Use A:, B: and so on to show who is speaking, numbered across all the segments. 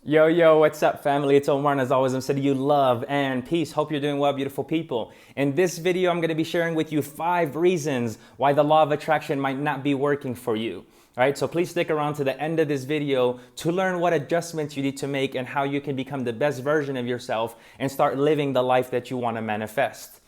A: Yo, what's up, family? It's Omar, and as always, I'm sending you love and peace. Hope you're doing well, beautiful people. In this video, I'm going to be sharing with you 5 reasons why the law of attraction might not be working for you. All right, so please stick around to the end of this video to learn what adjustments you need to make and how you can become the best version of yourself and start living the life that you want to manifest.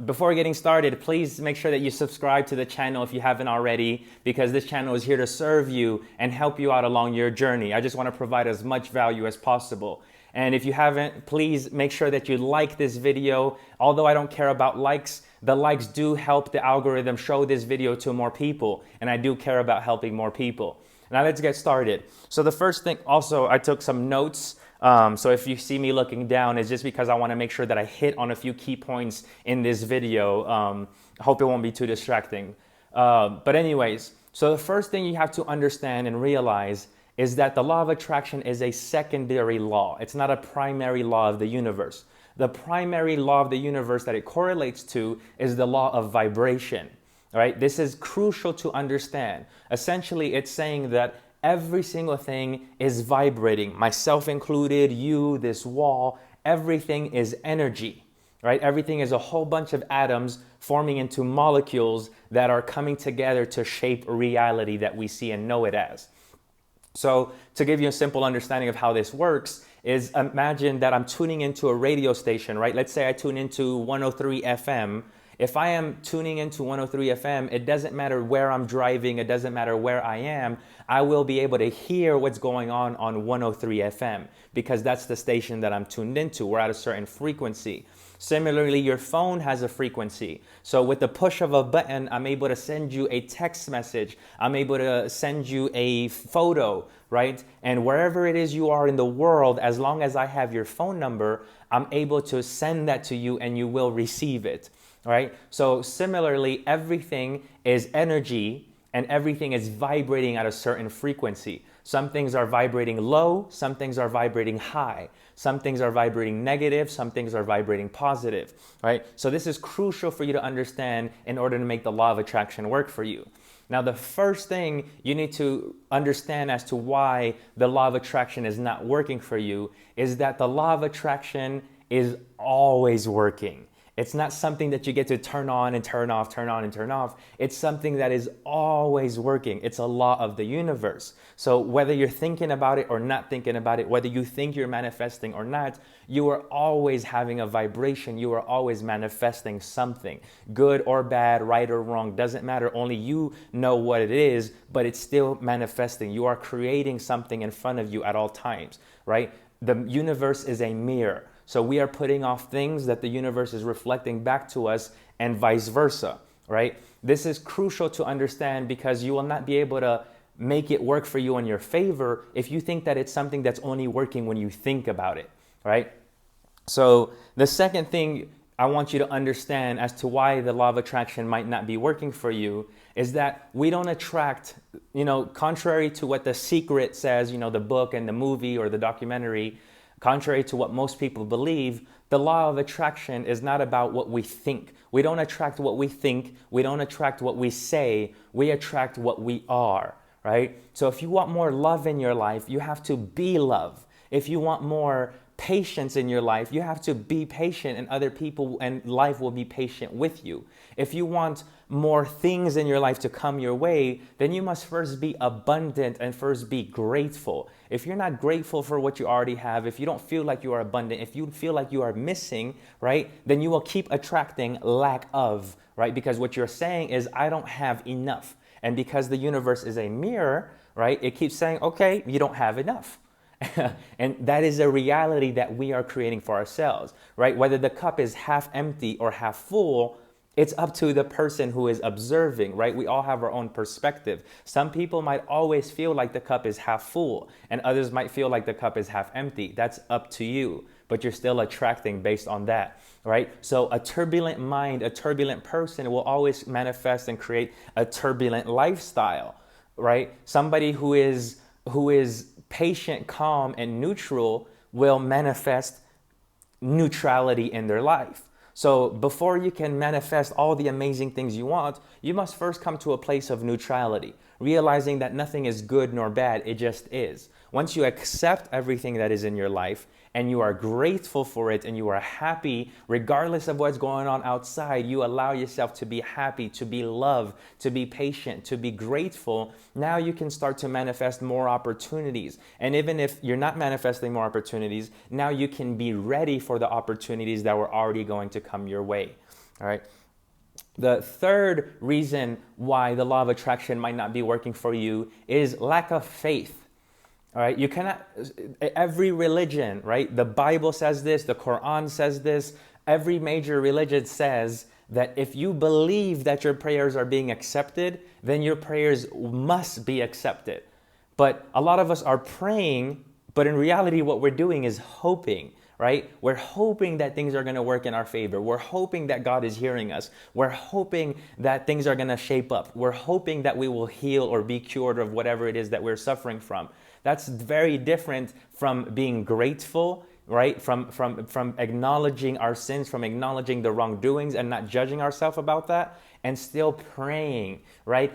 A: Before getting started, please make sure that you subscribe to the channel if you haven't already, because this channel is here to serve you and help you out along your journey. I just want to provide as much value as possible. And if you haven't, please make sure that you like this video. Although I don't care about likes, the likes do help the algorithm show this video to more people, and I do care about helping more people. Now let's get started. So the first thing, also, I took some notes. So if you see me looking down, it's just because I want to make sure that I hit on a few key points in this video. I hope it won't be too distracting. But anyways, so the first thing you have to understand and realize is that the law of attraction is a secondary law. It's not a primary law of the universe. The primary law of the universe that it correlates to is the law of vibration. All right, this is crucial to understand. Essentially, it's saying that every single thing is vibrating, myself included, you, this wall, everything is energy, right? Everything is a whole bunch of atoms forming into molecules that are coming together to shape reality that we see and know it as. So to give you a simple understanding of how this works is, imagine that I'm tuning into a radio station, right? Let's say I tune into 103 FM. If I am tuning into 103 FM, it doesn't matter where I'm driving, it doesn't matter where I am, I will be able to hear what's going on 103 FM, because that's the station that I'm tuned into. We're at a certain frequency. Similarly, your phone has a frequency. So with the push of a button, I'm able to send you a text message. I'm able to send you a photo, right? And wherever it is you are in the world, as long as I have your phone number, I'm able to send that to you and you will receive it, right? So similarly, everything is energy and everything is vibrating at a certain frequency. Some things are vibrating low, some things are vibrating high, some things are vibrating negative, some things are vibrating positive, right? So this is crucial for you to understand in order to make the law of attraction work for you. Now, the first thing you need to understand as to why the law of attraction is not working for you is that the law of attraction is always working. It's not something that you get to turn on and turn off, turn on and turn off. It's something that is always working. It's a law of the universe. So whether you're thinking about it or not thinking about it, whether you think you're manifesting or not, you are always having a vibration. You are always manifesting something, good or bad, right or wrong, doesn't matter. Only you know what it is, but it's still manifesting. You are creating something in front of you at all times, right? The universe is a mirror. So we are putting off things that the universe is reflecting back to us, and vice versa, right? This is crucial to understand, because you will not be able to make it work for you in your favor if you think that it's something that's only working when you think about it, right? So the second thing I want you to understand as to why the law of attraction might not be working for you is that we don't attract, contrary to what The Secret says, the book and the movie or the documentary. Contrary to what most people believe, the law of attraction is not about what we think. We don't attract what we think. We don't attract what we say. We attract what we are, right? So if you want more love in your life, you have to be love. If you want more patience in your life, you have to be patient, and other people and life will be patient with you. If you want more things in your life to come your way, then you must first be abundant and first be grateful. If you're not grateful for what you already have, if you don't feel like you are abundant, if you feel like you are missing, right, then you will keep attracting lack of, right? Because what you're saying is, I don't have enough. And because the universe is a mirror, right, it keeps saying, okay, you don't have enough. And that is a reality that we are creating for ourselves, right? Whether the cup is half empty or half full, it's up to the person who is observing, right? We all have our own perspective. Some people might always feel like the cup is half full, and others might feel like the cup is half empty. That's up to you, but you're still attracting based on that, right? So a turbulent mind, a turbulent person will always manifest and create a turbulent lifestyle, right? Somebody who is patient, calm, and neutral will manifest neutrality in their life. So before you can manifest all the amazing things you want, you must first come to a place of neutrality, realizing that nothing is good nor bad, it just is. Once you accept everything that is in your life and you are grateful for it and you are happy, regardless of what's going on outside, you allow yourself to be happy, to be loved, to be patient, to be grateful. Now you can start to manifest more opportunities. And even if you're not manifesting more opportunities, now you can be ready for the opportunities that were already going to come your way. All right. The third reason why the law of attraction might not be working for you is lack of faith. All right, you cannot, every religion, right? The Bible says this, the Quran says this, every major religion says that if you believe that your prayers are being accepted, then your prayers must be accepted. But a lot of us are praying, but in reality, what we're doing is hoping, right? We're hoping that things are going to work in our favor. We're hoping that God is hearing us. We're hoping that things are going to shape up. We're hoping that we will heal or be cured of whatever it is that we're suffering from. That's very different from being grateful, right? From acknowledging our sins, from acknowledging the wrongdoings and not judging ourselves about that, and still praying, right?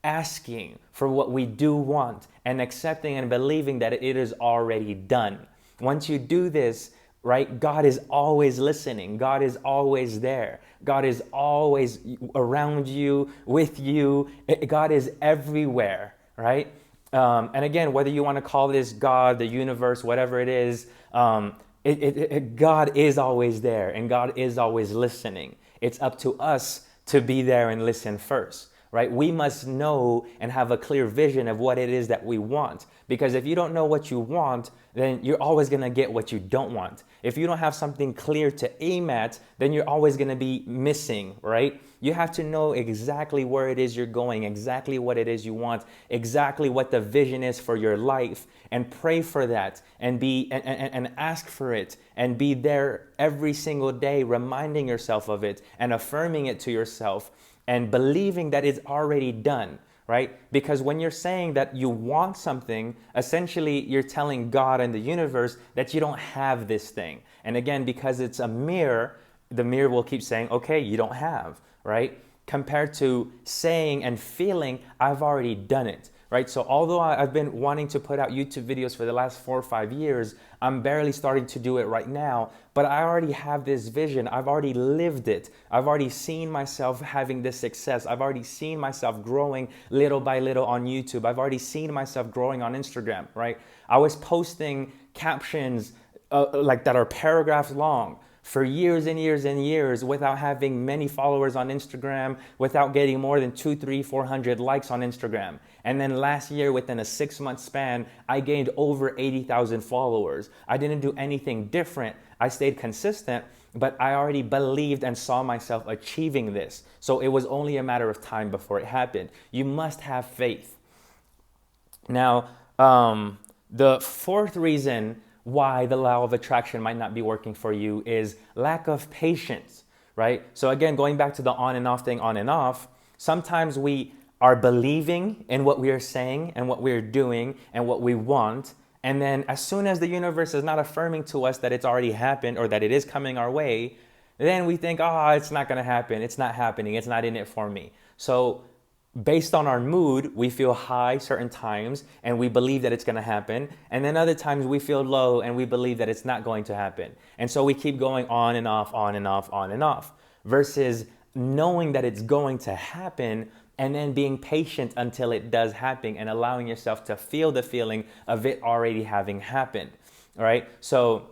A: Asking for what we do want and accepting and believing that it is already done. Once you do this, right, God is always listening. God is always there. God is always around you, with you. God is everywhere, right? And again, whether you want to call this God, the universe, whatever it is, God is always there and God is always listening. It's up to us to be there and listen first, right? We must know and have a clear vision of what it is that we want. Because if you don't know what you want, then you're always going to get what you don't want. If you don't have something clear to aim at, then you're always going to be missing, right? You have to know exactly where it is you're going, exactly what it is you want, exactly what the vision is for your life, and pray for that and ask for it and be there every single day, reminding yourself of it and affirming it to yourself and believing that it's already done. Right? Because when you're saying that you want something, essentially you're telling God and the universe that you don't have this thing. And again, because it's a mirror, the mirror will keep saying, okay, you don't have, right? Compared to saying and feeling, I've already done it, right? So although I've been wanting to put out YouTube videos for the last 4 or 5 years, I'm barely starting to do it right now, but I already have this vision. I've already lived it. I've already seen myself having this success. I've already seen myself growing little by little on YouTube. I've already seen myself growing on Instagram, right? I was posting captions like that are paragraphs long for years and years and years without having many followers on Instagram, without getting more than 200, 300, 400 likes on Instagram. And then last year, within a 6-month span, I gained over 80,000 followers. I didn't do anything different. I stayed consistent, but I already believed and saw myself achieving this. So it was only a matter of time before it happened. You must have faith. Now, the fourth reason why the law of attraction might not be working for you is lack of patience, right? So again, going back to the on and off thing, on and off, sometimes we are believing in what we are saying and what we're doing and what we want. And then as soon as the universe is not affirming to us that it's already happened or that it is coming our way, then we think, oh, it's not going to happen. It's not happening. It's not in it for me. So based on our mood, we feel high certain times and we believe that it's going to happen. And then other times we feel low and we believe that it's not going to happen. And so we keep going on and off, on and off, on and off, versus knowing that it's going to happen and then being patient until it does happen and allowing yourself to feel the feeling of it already having happened. All right. So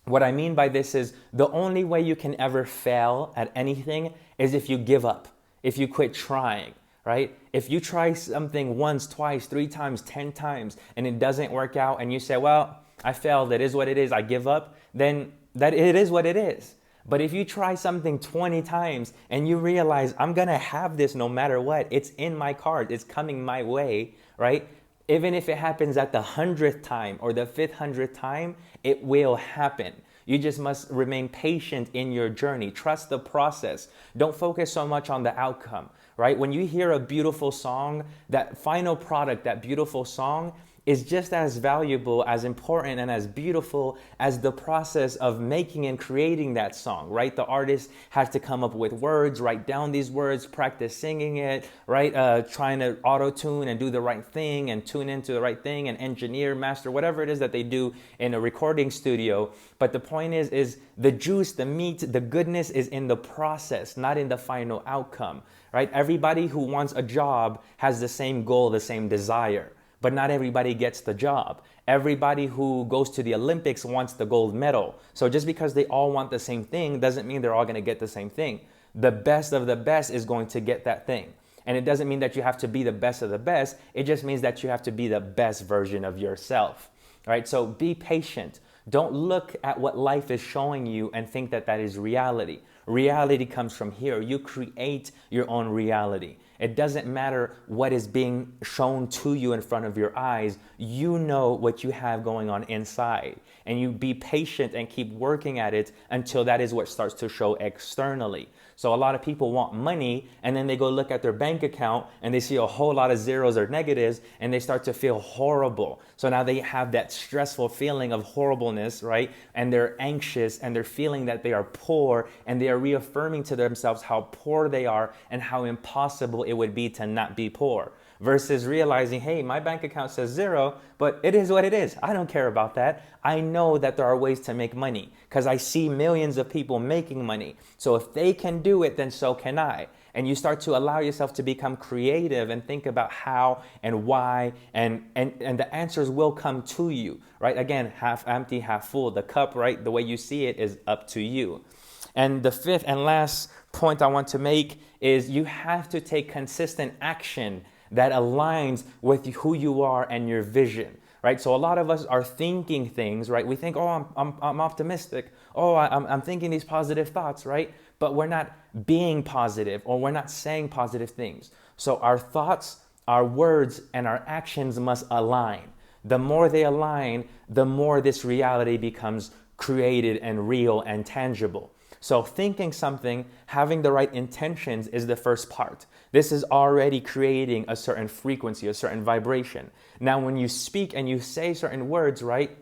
A: what I mean by this is the only way you can ever fail at anything is if you give up, if you quit trying. Right? If you try something once, twice, 3 times, 10 times, and it doesn't work out and you say, well, I failed, it is what it is, I give up, then that it is what it is. But if you try something 20 times and you realize I'm going to have this no matter what, it's in my cards, it's coming my way, right? Even if it happens at the 100th time or the 500th time, it will happen. You just must remain patient in your journey. Trust the process. Don't focus so much on the outcome, right? When you hear a beautiful song, that final product, that beautiful song, is just as valuable, as important, and as beautiful as the process of making and creating that song, right? The artist has to come up with words, write down these words, practice singing it, right? Trying to auto-tune and do the right thing and tune into the right thing and engineer, master, whatever it is that they do in a recording studio. But the point is the juice, the meat, the goodness is in the process, not in the final outcome, right? Everybody who wants a job has the same goal, the same desire. But not everybody gets the job. Everybody who goes to the Olympics wants the gold medal. So just because they all want the same thing doesn't mean they're all going to get the same thing. The best of the best is going to get that thing. And it doesn't mean that you have to be the best of the best. It just means that you have to be the best version of yourself. Right? So be patient. Don't look at what life is showing you and think that that is reality. Reality comes from here. You create your own reality. It doesn't matter what is being shown to you in front of your eyes. You know what you have going on inside. And you be patient and keep working at it until that is what starts to show externally. So a lot of people want money, and then they go look at their bank account and they see a whole lot of zeros or negatives, and they start to feel horrible. So now they have that stressful feeling of horribleness, right? And they're anxious and they're feeling that they are poor, and they are reaffirming to themselves how poor they are and how impossible it would be to not be poor. Versus realizing, hey, my bank account says zero, but it is what it is. I don't care about that. I know that there are ways to make money because I see millions of people making money. So if they can do it, then so can I. And you start to allow yourself to become creative and think about how and why, and the answers will come to you, right? Again, half empty, half full. The cup, right? The way you see it is up to you. And the fifth and last point I want to make is you have to take consistent action that aligns with who you are and your vision, right? So a lot of us are thinking things, right? We think, oh, I'm optimistic. Oh, I'm thinking these positive thoughts, right? But we're not being positive, or we're not saying positive things. So our thoughts, our words, and our actions must align. The more they align, the more this reality becomes created and real and tangible. So thinking something, having the right intentions is the first part. This is already creating a certain frequency, a certain vibration. Now, when you speak and you say certain words, right?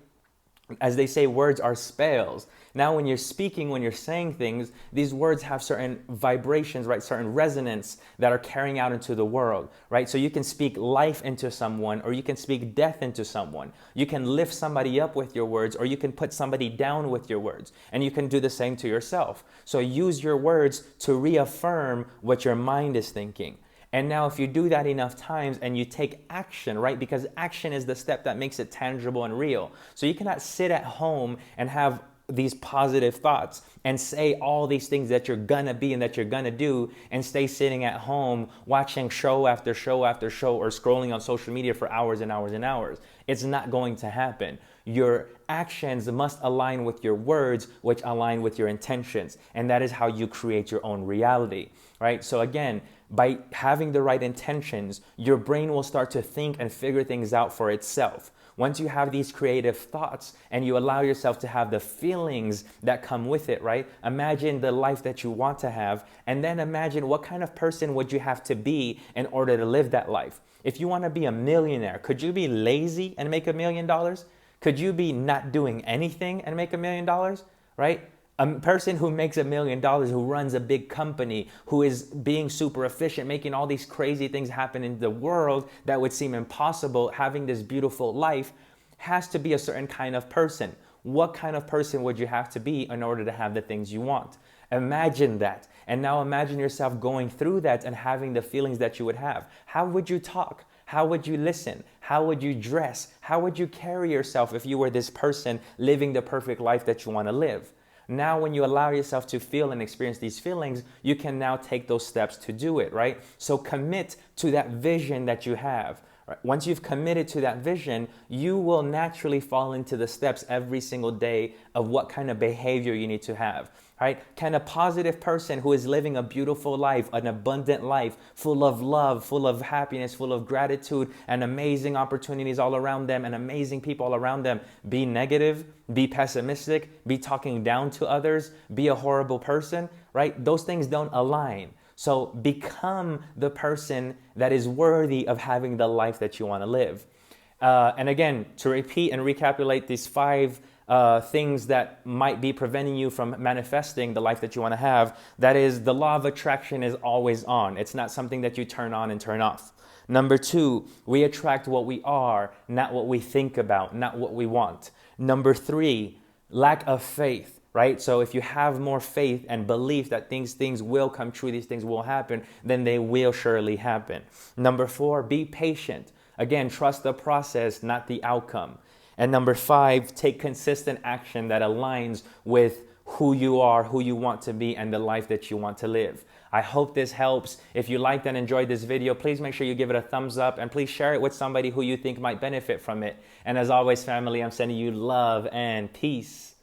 A: As they say, words are spells. Now, when you're speaking, when you're saying things, these words have certain vibrations, right? Certain resonance that are carrying out into the world, right? So you can speak life into someone, or you can speak death into someone. You can lift somebody up with your words, or you can put somebody down with your words. And you can do the same to yourself. So use your words to reaffirm what your mind is thinking. And now if you do that enough times and you take action, right? Because action is the step that makes it tangible and real. So you cannot sit at home and have these positive thoughts and say all these things that you're gonna be and that you're gonna do, and stay sitting at home watching show after show after show, or scrolling on social media for hours and hours and hours. It's not going to happen. Your actions must align with your words, which align with your intentions. And that is how you create your own reality, right? So again, by having the right intentions, your brain will start to think and figure things out for itself. Once you have these creative thoughts and you allow yourself to have the feelings that come with it, right? Imagine the life that you want to have, and then imagine what kind of person would you have to be in order to live that life. If you want to be a millionaire, could you be lazy and make $1 million? Could you be not doing anything and make $1 million, right? A person who makes $1 million, who runs a big company, who is being super efficient, making all these crazy things happen in the world that would seem impossible, having this beautiful life, has to be a certain kind of person. What kind of person would you have to be in order to have the things you want? Imagine that. And now imagine yourself going through that and having the feelings that you would have. How would you talk? How would you listen? How would you dress? How would you carry yourself if you were this person living the perfect life that you want to live? Now, when you allow yourself to feel and experience these feelings, you can now take those steps to do it, right? So commit to that vision that you have. Right? Once you've committed to that vision, you will naturally fall into the steps every single day of what kind of behavior you need to have. Right? Can a positive person who is living a beautiful life, an abundant life, full of love, full of happiness, full of gratitude, and amazing opportunities all around them, and amazing people all around them, be negative, be pessimistic, be talking down to others, be a horrible person, right? Those things don't align. So become the person that is worthy of having the life that you want to live. And again, to repeat and recapitulate these 5 things that might be preventing you from manifesting the life that you want to have, that is, the law of attraction is always on. It's not something that you turn on and turn off. Number 2, we attract what we are, not what we think about, not what we want. Number 3, lack of faith, right? So if you have more faith and belief that things will come true, these things will happen, then they will surely happen. Number 4, be patient. Again, trust the process, not the outcome. And number 5, take consistent action that aligns with who you are, who you want to be, and the life that you want to live. I hope this helps. If you liked and enjoyed this video, please make sure you give it a thumbs up and please share it with somebody who you think might benefit from it. And as always, family, I'm sending you love and peace.